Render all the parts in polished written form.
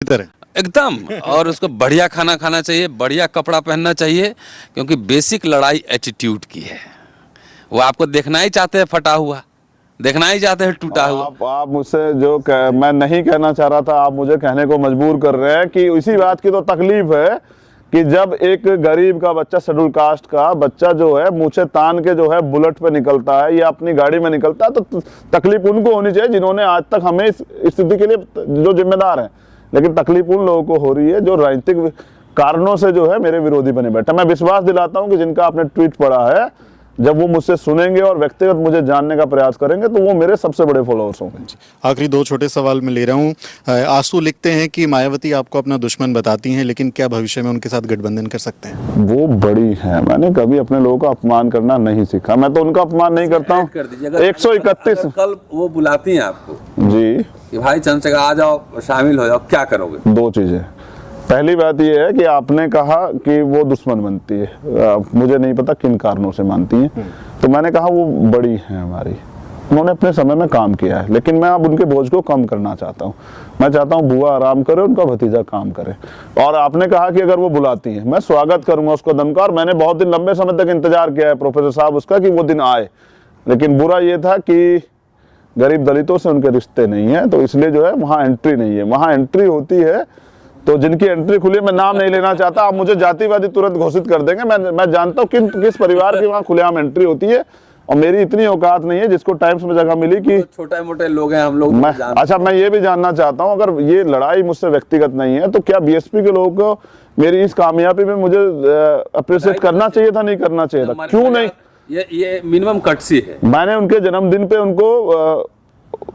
तरह एकदम। और उसको बढ़िया खाना खाना चाहिए, बढ़िया कपड़ा पहनना चाहिए, क्योंकि बेसिक लड़ाई एटीट्यूड की है। वो आपको देखना ही चाहते हैं फटा हुआ, देखना ही चाहते हैं टूटा हुआ। आप मुझसे मैं नहीं कहना चाह रहा था, आप मुझे कहने को मजबूर कर रहे हैं कि इसी बात की तो तकलीफ है कि जब एक गरीब का बच्चा, शेड्यूल कास्ट का बच्चा जो है मूछे तान के जो है बुलेट पे निकलता है या अपनी गाड़ी में निकलता है, तो तकलीफ उनको होनी चाहिए जिन्होंने आज तक हमें इस स्थिति के लिए जो जिम्मेदार हैं। लेकिन तकलीफ उन लोगों को हो रही है जो राजनीतिक कारणों से जो है मेरे विरोधी बने बैठे। मैं विश्वास दिलाता हूं कि जिनका आपने ट्वीट पढ़ा है, जब वो मुझसे सुनेंगे और व्यक्तिगत मुझे जानने का प्रयास करेंगे तो वो मेरे सबसे बड़े फॉलोअर्स होंगे। आखिरी दो छोटे सवाल मैं ले रहा हूँ। आंसू लिखते हैं कि मायावती आपको अपना दुश्मन बताती हैं, लेकिन क्या भविष्य में उनके साथ गठबंधन कर सकते हैं? वो बड़ी है, मैंने कभी अपने लोगों का अपमान करना नहीं सीखा। मैं तो उनका अपमान नहीं करता हूँ। 131 कल वो बुलाती हैं आपको जी कि भाई चंद्रशेखर आ जाओ, शामिल हो जाओ, क्या करोगे? दो चीजें। पहली बात यह है कि आपने कहा कि वो दुश्मन बनती है, मुझे नहीं पता किन कारणों से मानती हैं। तो मैंने कहा वो बड़ी हैं हमारी, उन्होंने अपने समय में काम किया है, लेकिन मैं अब उनके बोझ को कम करना चाहता हूँ। मैं चाहता हूँ बुआ आराम करे, उनका भतीजा काम करे। और आपने कहा कि अगर वो बुलाती हैं, मैं स्वागत करूंगा उसको दमकार। मैंने बहुत दिन, लंबे समय तक इंतजार किया है प्रोफेसर साहब उसका कि वो दिन आए, लेकिन बुरा ये था कि गरीब दलितों से उनके रिश्ते नहीं है, तो इसलिए जो है वहाँ एंट्री नहीं है। वहाँ एंट्री होती है तो जिनकी एंट्री खुली, मैं नाम नहीं लेना चाहता, आप मुझे जातिवादी तुरंत घोषित कर देंगे। मैं जानता हूँ किस परिवार की वहाँ खुलेआम एंट्री होती है, और मेरी इतनी औकात नहीं है जिसको टाइम्स में जगह मिली कि तो छोटे मोटे लोग हैं हम लोग। अच्छा, मैं ये भी जानना चाहता हूँ, अगर ये लड़ाई मुझसे व्यक्तिगत नहीं है तो क्या बीएसपी के लोगों को मेरी इस कामयाबी में मुझे अप्रिशिएट करना चाहिए था, नहीं करना चाहिए था? क्यों नहीं? ये मिनिमम कटसी है। मैंने उनके जन्मदिन पे उनको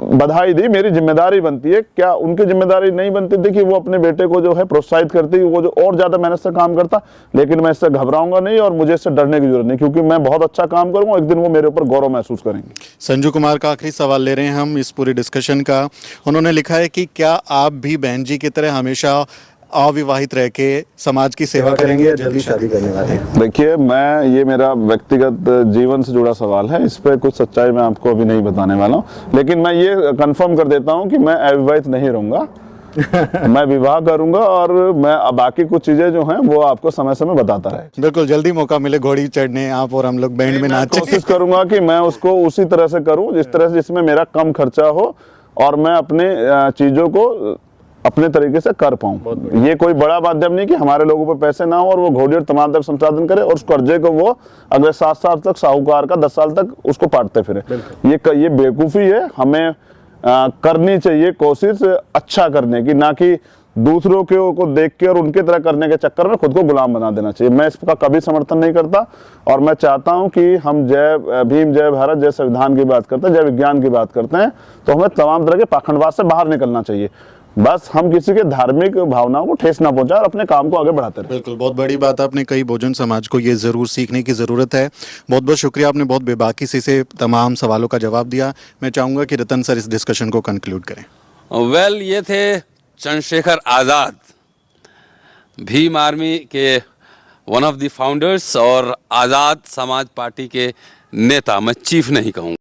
बधाई दी, मेरी जिम्मेदारी बनती है। क्या उनकी जिम्मेदारी नहीं बनती थी कि वो अपने बेटे को जो है प्रोत्साहित करती, वो जो और ज्यादा मेहनत से काम करता? लेकिन मैं इससे घबराऊंगा नहीं और मुझे इससे डरने की जरूरत नहीं, क्योंकि मैं बहुत अच्छा काम करूंगा, एक दिन वो मेरे ऊपर गौरव महसूस करेंगे। संजू कुमार का आखिरी सवाल ले रहे हैं हम इस पूरी डिस्कशन का। उन्होंने लिखा है कि क्या आप भी बहन जी की तरह हमेशा अविवाहित रह के समाज की सेवा करेंगे या जल्दी शादी करने वाले हैं? देखिए, ये मेरा व्यक्तिगत जीवन से जुड़ा सवाल है, इस पे कुछ सच्चाई मैं आपको अभी नहीं बताने वाला हूँ। लेकिन मैं ये कंफर्म कर देता हूँ कि मैं अविवाहित नहीं रहूंगा। मैं विवाह करूंगा और मैं बाकी कुछ चीजें जो हैं वो आपको समय समय बताता रहे। बिल्कुल, जल्दी मौका मिले घोड़ी चढ़ने, आप और हम लोग बैंड में नाचें। कोशिश करूंगा कि मैं उसको उसी तरह से करूं जिस तरह से जिसमें मेरा कम खर्चा हो और मैं अपने चीजों को अपने तरीके से कर पाऊं। ये कोई बड़ा माध्यम नहीं कि हमारे लोगों पर पैसे ना हो और वो घोड़ी और तमाम तरह संसाधन करे और उस कर्जे को वो अगले 7 साल तक साहूकार का 10 साल तक उसको पाटते फिरे। ये बेवकूफ़ी है। हमें करनी चाहिए कोशिश अच्छा करने की, ना कि दूसरों को देख के और उनके तरह करने के चक्कर में खुद को गुलाम बना देना चाहिए। मैं इसका कभी समर्थन नहीं करता और मैं चाहता हूं कि हम जय भीम, जय भारत, जय संविधान की बात करते हैं, जय विज्ञान की बात करते हैं, तो हमें तमाम तरह के पाखंडवाद से बाहर निकलना चाहिए। बस हम किसी के धार्मिक भावनाओं को ठेस ना पहुंचाए और अपने काम को आगे बढ़ाते रहे। बिल्कुल, बहुत बड़ी बात आपने कही। बहुजन समाज को ये जरूर सीखने की जरूरत है। बहुत बहुत शुक्रिया, आपने बहुत बेबाकी से तमाम सवालों का जवाब दिया। मैं चाहूंगा कि रतन सर इस डिस्कशन को कंक्लूड करें। वेल, ये थे चंद्रशेखर आज़ाद, भीम आर्मी के वन ऑफ द फाउंडर्स और आज़ाद समाज पार्टी के नेता। मैं चीफ नहीं कहूँगा।